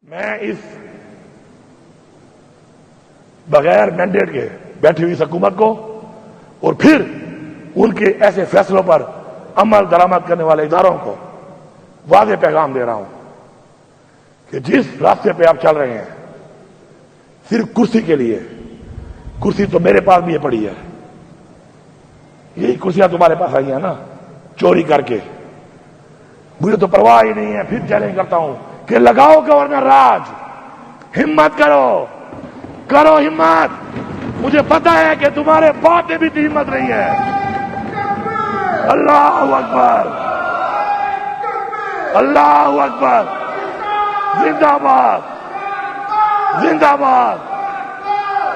میں اس بغیر مینڈیٹ کے بیٹھی ہوئی حکومت کو اور پھر ان کے ایسے فیصلوں پر عمل درآمد کرنے والے اداروں کو واضح پیغام دے رہا ہوں کہ جس راستے پہ آپ چل رہے ہیں صرف کرسی کے لیے، کرسی تو میرے پاس بھی پڑی ہے، یہی کرسیاں تمہارے پاس آئی ہیں نا چوری کر کے، مجھے تو پرواہ ہی نہیں ہے۔ پھر چیلنج کرتا ہوں کہ لگاؤ گورنر راج، ہمت کرو، کرو ہمت، مجھے پتا ہے کہ تمہارے باپ نے بھی اتنی ہمت نہیں ہے۔ اللہ اکبر، اللہ اکبر، زندہ باد، زندہ باد،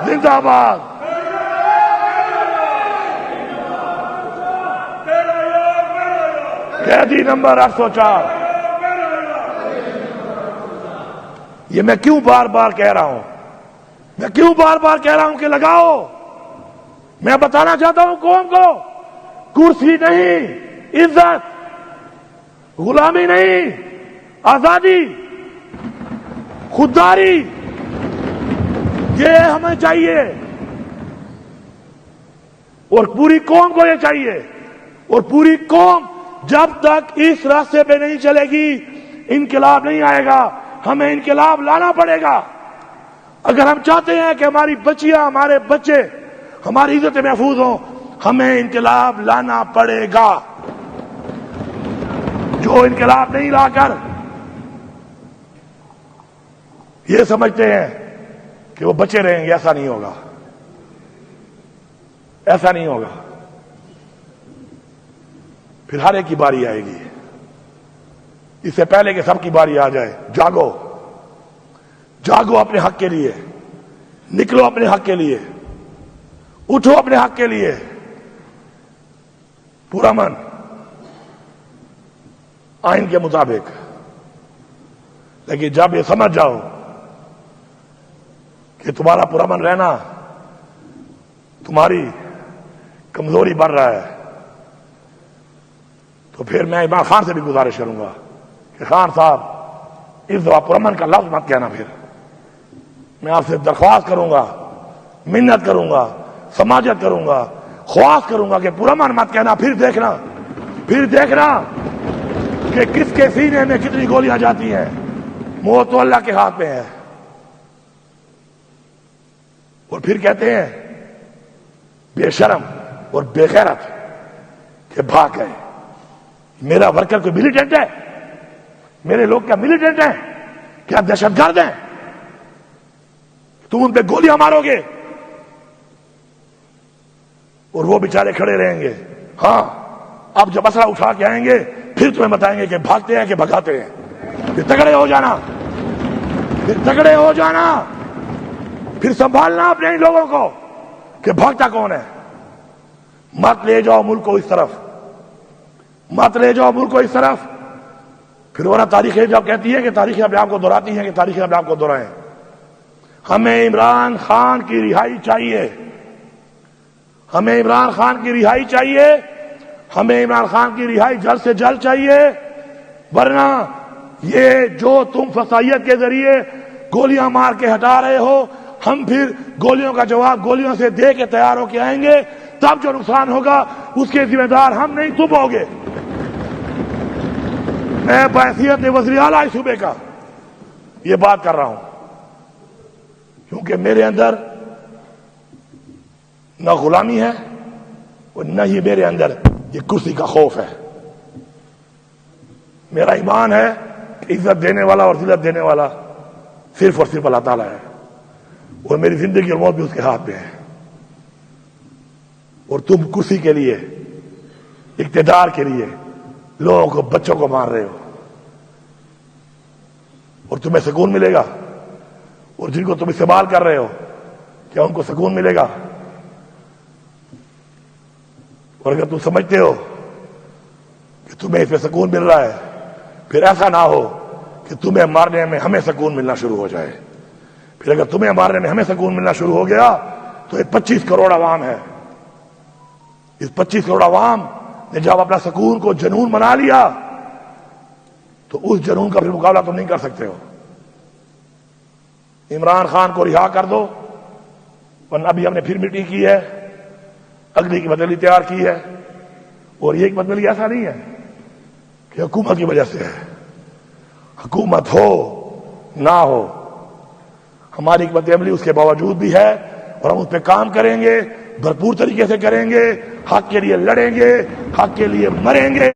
زندہ باد۔ قیدی نمبر 804، یہ میں کیوں بار بار کہہ رہا ہوں، میں کیوں بار بار کہہ رہا ہوں کہ لگاؤ؟ میں بتانا چاہتا ہوں قوم کو، کرسی نہیں، عزت، غلامی نہیں، آزادی، خودداری، یہ ہمیں چاہیے اور پوری قوم کو یہ چاہیے، اور پوری قوم جب تک اس راستے پہ نہیں چلے گی انقلاب نہیں آئے گا۔ ہمیں انقلاب لانا پڑے گا اگر ہم چاہتے ہیں کہ ہماری بچیاں، ہمارے بچے، ہماری عزت محفوظ ہوں۔ ہمیں انقلاب لانا پڑے گا۔ جو انقلاب نہیں لا کر یہ سمجھتے ہیں کہ وہ بچے رہیں گے، ایسا نہیں ہوگا، ایسا نہیں ہوگا۔ پھر ہر ایک کی باری آئے گی، اس سے پہلے کہ سب کی باری آ جائے۔ جاگو، جاگو اپنے حق کے لیے، نکلو اپنے حق کے لیے، اٹھو اپنے حق کے لیے، پورا من آئین کے مطابق۔ لیکن جب یہ سمجھ جاؤ کہ تمہارا پورا من رہنا تمہاری کمزوری بڑھ رہا ہے، تو پھر میں عمران خان سے بھی گزارش کروں گا کہ خان صاحب اس دفعہ پرامن کا لفظ مت کہنا۔ پھر میں آپ سے درخواست کروں گا، منت کروں گا، سماجت کروں گا، خواست کروں گا کہ پرامن مت کہنا۔ پھر دیکھنا، پھر دیکھنا کہ کس کے سینے میں کتنی گولیاں جاتی ہیں۔ موت تو اللہ کے ہاتھ میں ہے۔ اور پھر کہتے ہیں بے شرم اور بے غیرت کہ بھاگ گئے۔ میرا ورکر کوئی ملیٹنٹ ہے؟ میرے لوگ کیا ملیٹنٹ ہیں؟ کیا دہشت گرد ہیں؟ تم ان پہ گولیاں مارو گے اور وہ بیچارے کھڑے رہیں گے۔ ہاں، اب جب اسلحہ اٹھا کے آئیں گے پھر تمہیں بتائیں گے کہ بھاگتے ہیں کہ بھگاتے ہیں۔ پھر تگڑے ہو جانا، پھر تگڑے ہو جانا، پھر سنبھالنا اپنے ان لوگوں کو کہ بھاگتا کون ہے۔ مت لے جاؤ ملک کو اس طرف، مت لے جاؤ ملک کو اس طرف۔ پھر ورنہ تاریخیں جب کہتی ہے کہ تاریخیں اپنے آپ کو دہراتی ہیں کہ تاریخیں اپنے آپ کو دہرائیں۔ ہمیں عمران خان کی رہائی چاہیے، ہمیں عمران خان کی رہائی چاہیے، ہمیں عمران خان کی رہائی جلد سے جلد چاہیے۔ ورنہ یہ جو تم فسائیت کے ذریعے گولیاں مار کے ہٹا رہے ہو، ہم پھر گولیوں کا جواب گولیوں سے دے کے تیار ہو کے آئیں گے، تب جو نقصان ہوگا اس کے ذمہ دار ہم نہیں، تم ہوگے۔ میں بحیثیت وزیر اعلیٰ اس صوبے کا یہ بات کر رہا ہوں کیونکہ میرے اندر نہ غلامی ہے اور نہ ہی میرے اندر یہ کرسی کا خوف ہے۔ میرا ایمان ہے کہ عزت دینے والا اور ذلت دینے والا صرف اور صرف اللہ تعالیٰ ہے، اور میری زندگی اور موت بھی اس کے ہاتھ میں ہے۔ اور تم کرسی کے لیے، اقتدار کے لیے لوگوں کو، بچوں کو مار رہے ہو، اور تمہیں سکون ملے گا؟ اور جن کو تم استعمال کر رہے ہو کیا ان کو سکون ملے گا؟ اور اگر تم سمجھتے ہو کہ تمہیں اس پہ سکون مل رہا ہے، پھر ایسا نہ ہو کہ تمہیں مارنے میں ہمیں سکون ملنا شروع ہو جائے۔ پھر اگر تمہیں مارنے میں ہمیں سکون ملنا شروع ہو گیا تو یہ 25 کروڑ عوام ہے، اس 25 کروڑ عوام نے جب اپنا سکون کو جنون بنا لیا تو اس جنون کا پھر مقابلہ تم نہیں کر سکتے ہو۔ عمران خان کو رہا کر دو، ورنہ ابھی ہم نے پھر میٹنگ کی ہے، اگلی کی بدلی تیار کی ہے، اور یہ ایک بدلی ایسا نہیں ہے کہ حکومت کی وجہ سے ہے، حکومت ہو نہ ہو ہماری حکمت عملی اس کے باوجود بھی ہے، اور ہم اس پہ کام کریں گے، بھرپور طریقے سے کریں گے، حق کے لیے لڑیں گے، حق کے لیے مریں گے۔